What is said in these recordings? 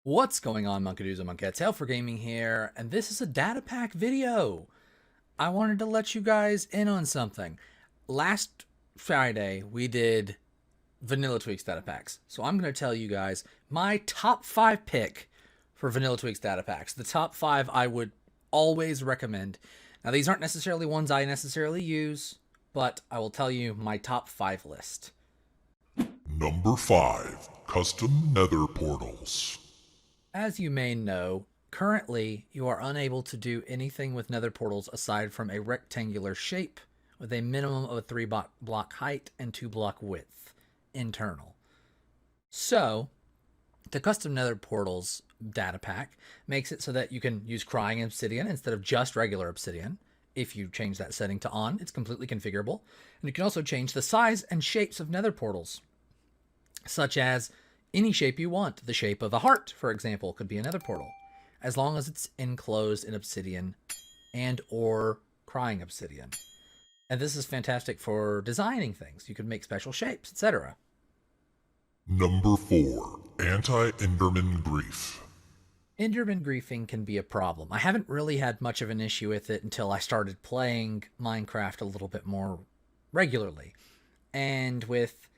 What's going on, Monkadoos and Monkettes? Hell for Gaming here, and this is a data pack video. I wanted to let you guys in on something. Last Friday, we did Vanilla Tweaks data packs, so I'm going to tell you guys my top 5 pick for Vanilla Tweaks data packs. The top 5 I would always recommend. Now, these aren't necessarily ones I necessarily use, but I will tell you my top 5 list. Number 5. Custom Nether Portals. As you may know, currently you are unable to do anything with nether portals aside from a rectangular shape with a minimum of a 3 block height and 2 block width internal. So, the custom nether portals data pack makes it so that you can use crying obsidian instead of just regular obsidian. If you change that setting to on, it's completely configurable. And you can also change the size and shapes of nether portals, such as any shape you want. The shape of a heart, for example, could be a nether portal, as long as it's enclosed in obsidian and or crying obsidian. And this is fantastic for designing things. You can make special shapes, etc. Number 4. Anti-Enderman Grief. Enderman griefing can be a problem. I haven't really had much of an issue with it until I started playing Minecraft a little bit more regularly. And with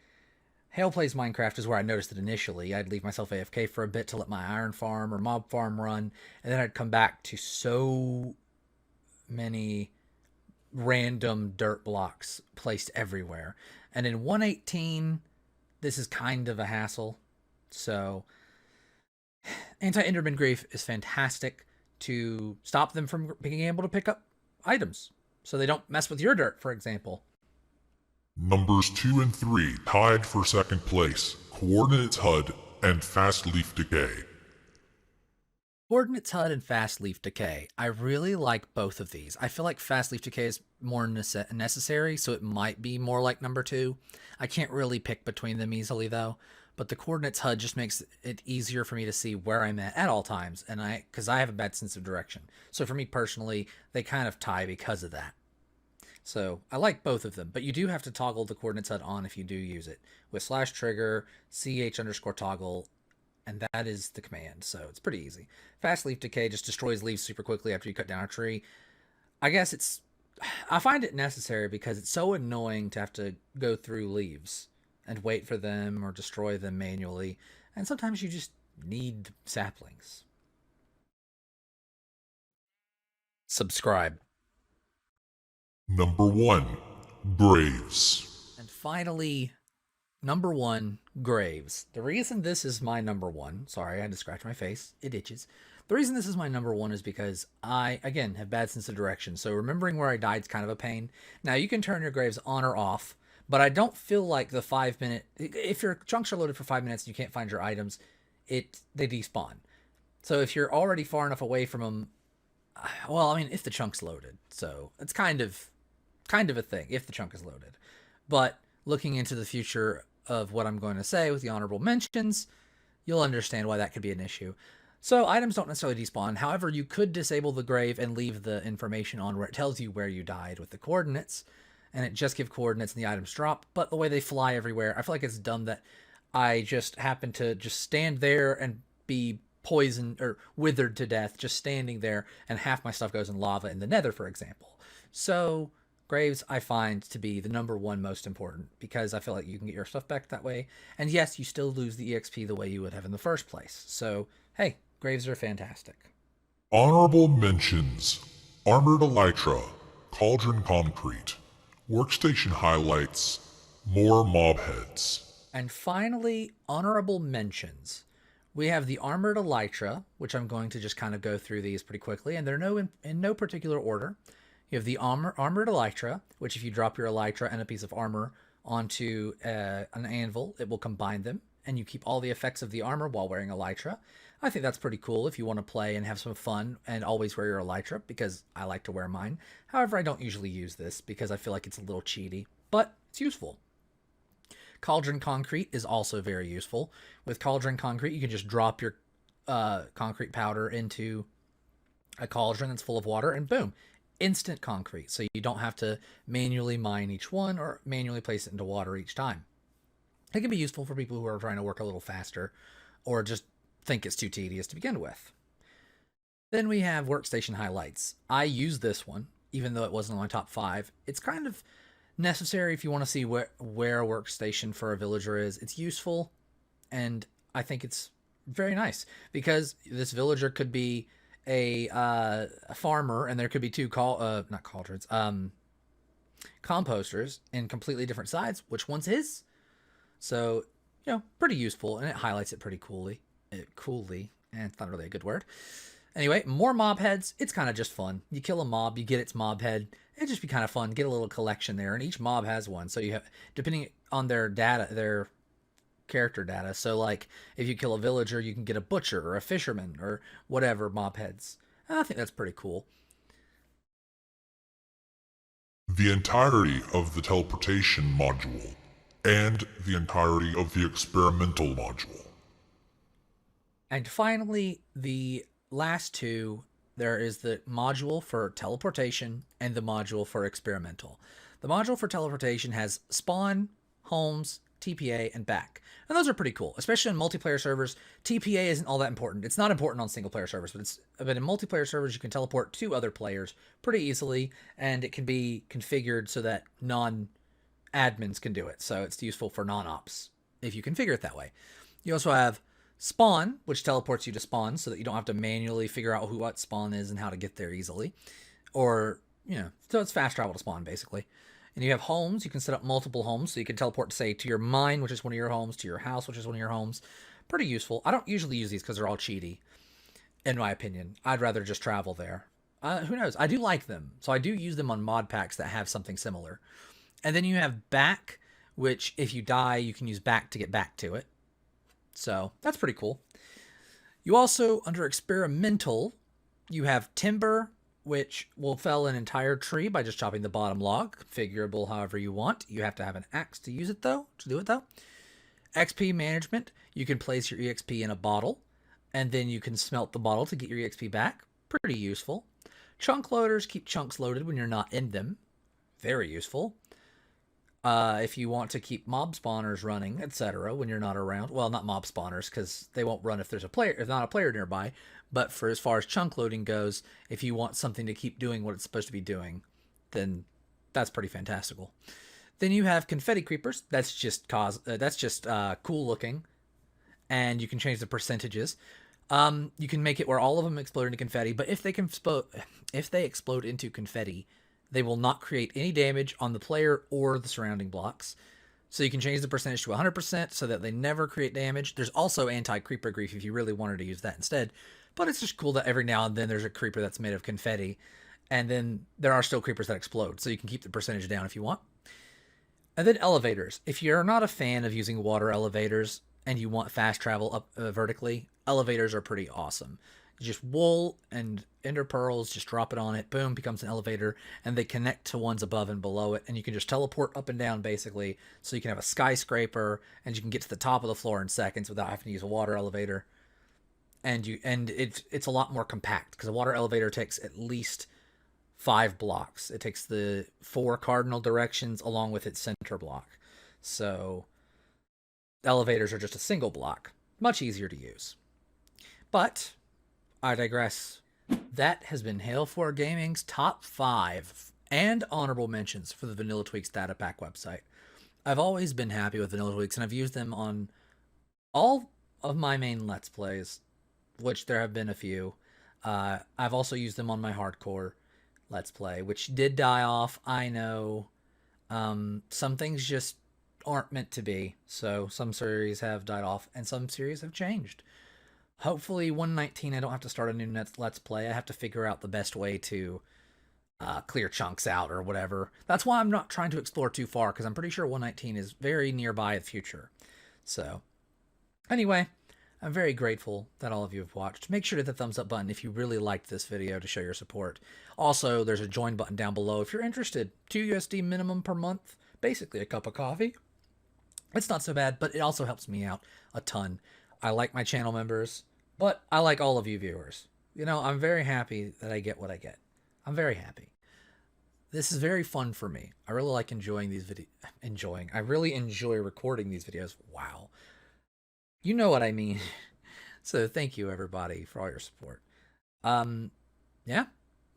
Hale Plays Minecraft is where I noticed it initially. I'd leave myself AFK for a bit to let my iron farm or mob farm run, and then I'd come back to so many random dirt blocks placed everywhere. And in 1.18, this is kind of a hassle. So, Anti-Enderman Grief is fantastic to stop them from being able to pick up items, so they don't mess with your dirt, for example. Numbers 2 and 3 tied for second place. CoordinatesHUD and Fast Leaf Decay. CoordinatesHUD and Fast Leaf Decay. I really like both of these. I feel like Fast Leaf Decay is more necessary, so it might be more like number 2. I can't really pick between them easily, though. But the CoordinatesHUD just makes it easier for me to see where I'm at all times, and because I have a bad sense of direction. So for me personally, they kind of tie because of that. So I like both of them, but you do have to toggle the CoordinatesHUD on if you do use it with /trigger ch_toggle, and that is the command. So it's pretty easy. Fast Leaf Decay just destroys leaves super quickly after you cut down a tree. I find it necessary because it's so annoying to have to go through leaves and wait for them or destroy them manually, and sometimes you just need saplings. Subscribe. Number 1. Graves. And finally, number 1, Graves. The reason this is my number 1, sorry, I had to scratch my face, it itches. The reason this is my number 1 is because I, again, have bad sense of direction, so remembering where I died is kind of a pain. Now, you can turn your graves on or off, but I don't feel like the 5-minute, if your chunks are loaded for 5 minutes and you can't find your items, they despawn. So if you're already far enough away from them, well, I mean, if the chunk's loaded, so it's kind of a thing if the chunk is loaded. But looking into the future of what I'm going to say with the honorable mentions, you'll understand why that could be an issue. So items don't necessarily despawn. However, you could disable the grave and leave the information on where it tells you where you died with the coordinates, and it just gives coordinates and the items drop. But the way they fly everywhere, I feel like it's dumb that I just happen to just stand there and be poisoned or withered to death just standing there, and half my stuff goes in lava in the nether, for example. So graves I find to be the number 1 most important because I feel like you can get your stuff back that way. And yes, you still lose the EXP the way you would have in the first place. So, hey, graves are fantastic. Honorable mentions. Armored Elytra. Cauldron Concrete. Workstation Highlights. More Mob Heads. And finally, honorable mentions. We have the Armored Elytra, which I'm going to just kind of go through these pretty quickly, and they're in no particular order. You have the Armored Elytra, which if you drop your Elytra and a piece of armor onto an anvil, it will combine them, and you keep all the effects of the armor while wearing Elytra. I think that's pretty cool if you want to play and have some fun and always wear your Elytra, because I like to wear mine. However, I don't usually use this because I feel like it's a little cheaty, but it's useful. Cauldron Concrete is also very useful. With Cauldron Concrete, you can just drop your concrete powder into a cauldron that's full of water, and boom, instant concrete. So you don't have to manually mine each one or manually place it into water each time. It can be useful for people who are trying to work a little faster or just think it's too tedious to begin with. Then we have workstation highlights. I use this one, even though it wasn't on my top 5. It's kind of necessary if you want to see where a workstation for a villager is. It's useful, and I think it's very nice because this villager could be a farmer, and there could be two not cauldrons, composters in completely different sides. Which one's his? So, pretty useful, and it highlights it pretty coolly. And it's not really a good word. Anyway, more mob heads. It's kind of just fun. You kill a mob, you get its mob head. It'd just be kind of fun. Get a little collection there, and each mob has one. So you have, depending on their data, their character data. So like, if you kill a villager, you can get a butcher or a fisherman or whatever mob heads. I think that's pretty cool. The entirety of the teleportation module and the entirety of the experimental module. And finally, the last two, there is the module for teleportation and the module for experimental. The module for teleportation has spawn, homes, TPA, and back. And those are pretty cool, especially in multiplayer servers. TPA isn't all that important. It's not important on single player servers, but in multiplayer servers, you can teleport to other players pretty easily, and it can be configured so that non-admins can do it. So it's useful for non-ops if you configure it that way. You also have spawn, which teleports you to spawn so that you don't have to manually figure out what spawn is and how to get there easily. Or, so it's fast travel to spawn, basically. And you have homes. You can set up multiple homes, so you can teleport, say, to your mine, which is one of your homes, to your house, which is one of your homes. Pretty useful. I don't usually use these because they're all cheaty, in my opinion. I'd rather just travel there. Who knows? I do like them, so I do use them on mod packs that have something similar. And then you have back, which if you die, you can use back to get back to it. So that's pretty cool. You also, under experimental, you have timber, which will fell an entire tree by just chopping the bottom log, configurable however you want. You have to have an axe to use it though, to do it though. XP management, you can place your EXP in a bottle, and then you can smelt the bottle to get your EXP back. Pretty useful. Chunk loaders keep chunks loaded when you're not in them. Very useful. If you want to keep mob spawners running, etc., when you're not around. Well, not mob spawners, because they won't run if there's not a player nearby. But for as far as chunk loading goes, if you want something to keep doing what it's supposed to be doing, then that's pretty fantastical. Then you have confetti creepers. That's just cool looking, and you can change the percentages. You can make it where all of them explode into confetti, but if they explode into confetti, they will not create any damage on the player or the surrounding blocks. So you can change the percentage to 100% so that they never create damage. There's also anti-creeper grief if you really wanted to use that instead. But it's just cool that every now and then there's a creeper that's made of confetti. And then there are still creepers that explode. So you can keep the percentage down if you want. And then elevators. If you're not a fan of using water elevators and you want fast travel up vertically, elevators are pretty awesome. Just wool and ender pearls, just drop it on it, boom, becomes an elevator, and they connect to ones above and below it, and you can just teleport up and down, basically, so you can have a skyscraper, and you can get to the top of the floor in seconds without having to use a water elevator. And it's a lot more compact, because a water elevator takes at least 5 blocks. It takes the 4 cardinal directions along with its center block. So elevators are just a single block. Much easier to use. But I digress. That has been Hail 4 Gaming's top 5 and honorable mentions for the Vanilla Tweaks Data Pack website. I've always been happy with Vanilla Tweaks, and I've used them on all of my main Let's Plays, which there have been a few. I've also used them on my hardcore Let's Play, which did die off. I know some things just aren't meant to be, so some series have died off, and some series have changed. Hopefully 119 I don't have to start a new Let's Play. I have to figure out the best way to clear chunks out or whatever. That's why I'm not trying to explore too far, because I'm pretty sure 119 is very nearby the future. So, anyway, I'm very grateful that all of you have watched. Make sure to hit the thumbs up button if you really liked this video to show your support. Also, there's a join button down below if you're interested. $2 minimum per month, basically a cup of coffee. It's not so bad, but it also helps me out a ton. I like my channel members, but I like all of you viewers. I'm very happy that I get what I get. I'm very happy. This is very fun for me. I really like enjoying these videos. I really enjoy recording these videos. Wow. You know what I mean. So thank you everybody for all your support. Yeah,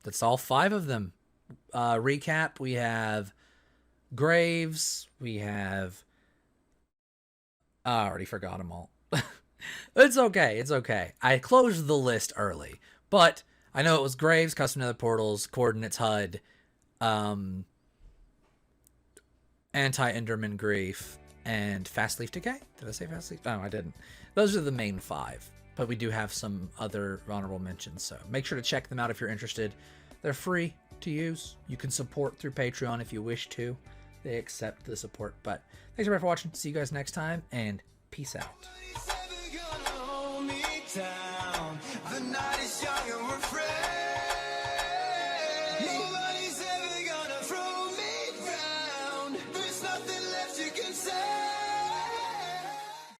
that's all 5 of them. Recap: we have Graves, we have I already forgot them all. It's okay. It's okay. I closed the list early, but I know it was Graves, Custom Nether Portals, Coordinates HUD, Anti-Enderman Grief, and Fast Leaf Decay. Did I say Fast Leaf? No, I didn't. Those are the main 5, but we do have some other honorable mentions, so make sure to check them out if you're interested. They're free to use. You can support through Patreon if you wish to. They accept the support, but thanks everybody for watching. See you guys next time, and peace out. The night is young and we're fresh.